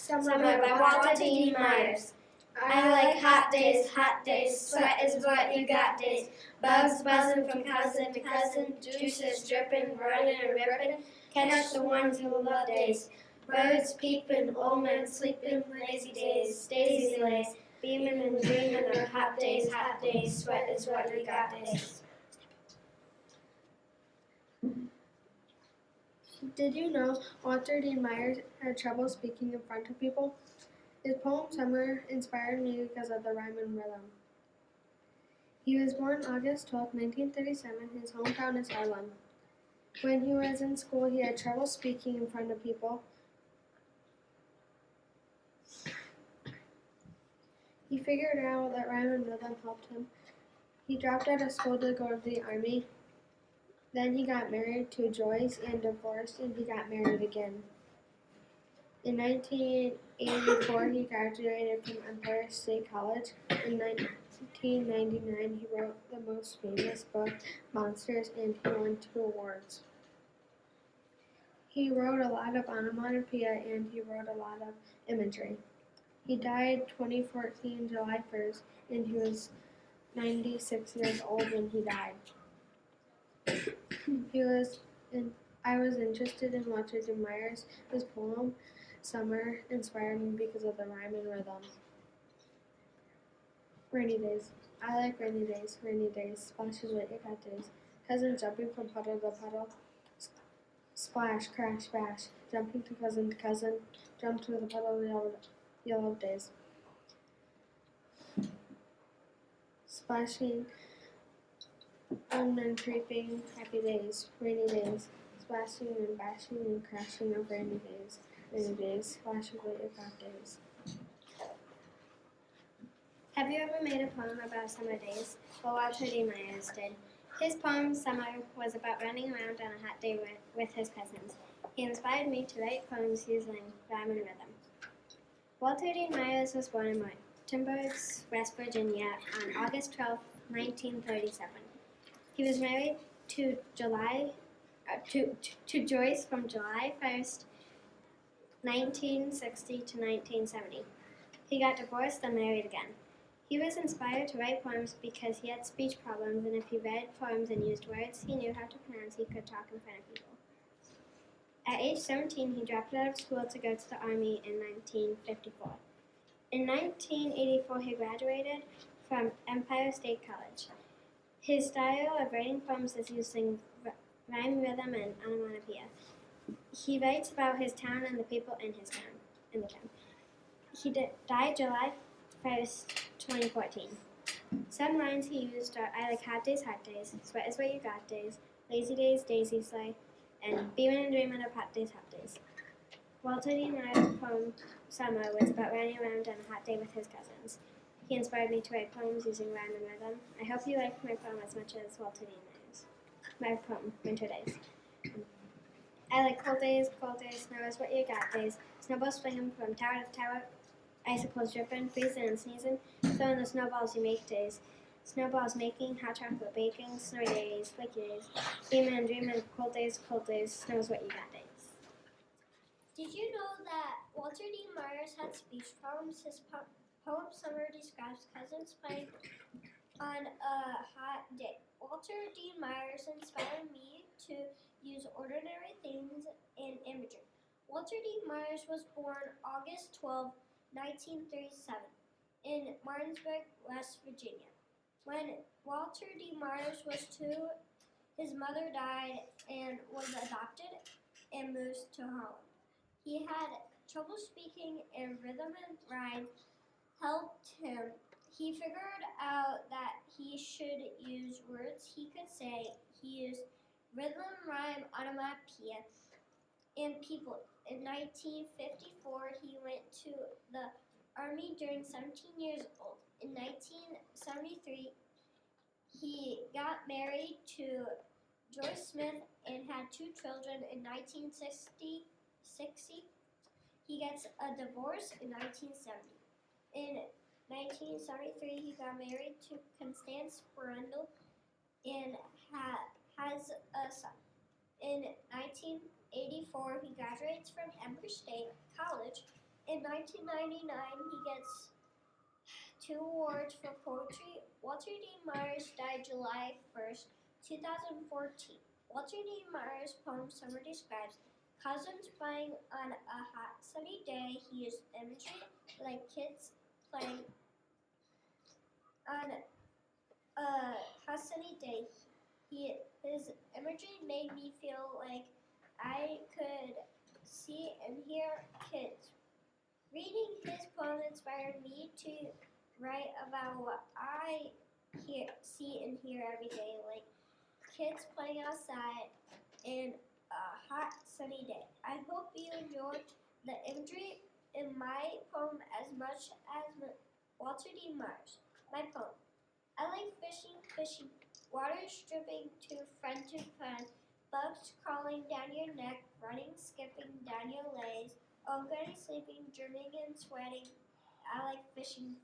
Summer by Walter Dean Myers. I like hot days, sweat is what you got days. Bugs buzzing from cousin to cousin, juices dripping, running and ripping. Catch the ones who love days. Birds peeping, old men sleeping, lazy days, daisy lays. Beaming and dreaming of hot days, sweat is what you got days. Did you know Walter Dean Myers had trouble speaking in front of people? His poem Summer inspired me because of the rhyme and rhythm. He was born August 12, 1937. His hometown is Harlem. When he was in school, he had trouble speaking in front of people. He figured out that rhyme and rhythm helped him. He dropped out of school to go to the army. Then he got married to Joyce and divorced, and he got married again. In 1984, he graduated from Empire State College. In 1999, he wrote the most famous book, Monsters, and he won 2 awards. He wrote a lot of onomatopoeia, and he wrote a lot of imagery. He died 2014, July 1st, and he was 96 years old when he died. I was interested in Walter Dean Myers. His poem, Summer, inspired me because of the rhyme and rhythm. Rainy days. I like rainy days, splashes with you got days. Cousins jumping from puddle to puddle. Splash, crash, bash, jumping to cousin, jump to the puddle, yellow days. Splashing, and creeping, happy days, rainy days, splashing and bashing and crashing of rainy days, splashing with your got days. Have you ever made a poem about summer days? Well, Walter Dean Myers did. His poem, Summer, was about running around on a hot day with his cousins. He inspired me to write poems using rhyme and rhythm. Walter Dean Myers was born in Martinburg, West Virginia, on August 12, 1937. He was married to Joyce from July 1st, 1960 to 1970. He got divorced and married again. He was inspired to write poems because he had speech problems, and if he read poems and used words he knew how to pronounce, he could talk in front of people. At age 17, he dropped out of school to go to the Army in 1954. In 1984, he graduated from Empire State College. His style of writing poems is using rhyme, rhythm, and onomatopoeia. He writes about his town and the people in the town. He died July 1st, 2014. Some lines he used are I like hot days, sweat is what you got days, lazy days, daisy slay, and beaming and dreaming of hot days, Walter Dean Myers' poem Summer was about running around on a hot day with his cousins. He inspired me to write poems using rhyme and rhythm. I hope you like my poem as much as Walter Dean Myers. My poem, Winter Days. I like cold days, snow is what you got days, snowballs swinging from tower to tower, icicles dripping, freezing and sneezing, throwing the snowballs you make days, snowballs making, hot chocolate baking, snowy days, flaky days, beaming and dreaming, cold days, snow is what you got days. Did you know that Walter Dean Myers had speech problems? His poem Summer describes cousins playing on a hot day. Walter Dean Myers inspired me to use ordinary things in imagery. Walter Dean Myers was born August 12, 1937, in Martinsburg, West Virginia. When Walter Dean Myers was 2, his mother died and was adopted and moved to Holland. He had trouble speaking, and rhythm and rhyme helped him. He figured out that he should use words he could say. He used rhythm, rhyme, onomatopoeia, and people. In 1954, he went to the Army during 17 years old. In 1973, he got married to Joyce Smith and had 2 children. In 1960, he gets a divorce in 1970. In 1973, he got married to Constance Brundle and has a son. In 1984, he graduates from Empire State College In 1999, he gets 2 awards for poetry. Walter D. Myers died July 1st, 2014. Walter D. Myers' poem Summer describes cousins playing on a hot sunny day. He used imagery like kids playing on a hot sunny day. His imagery made me feel like I could see and hear kids. Reading his poem inspired me to write about what I see and hear every day, like kids playing outside in a hot sunny day. I hope you enjoyed the imagery in my poem as much as Walter D. Myers. My poem. I like fishing, water dripping to friend, bugs crawling down your neck, running, skipping down your legs, oh, getting sleeping, dreaming and sweating. I like fishing.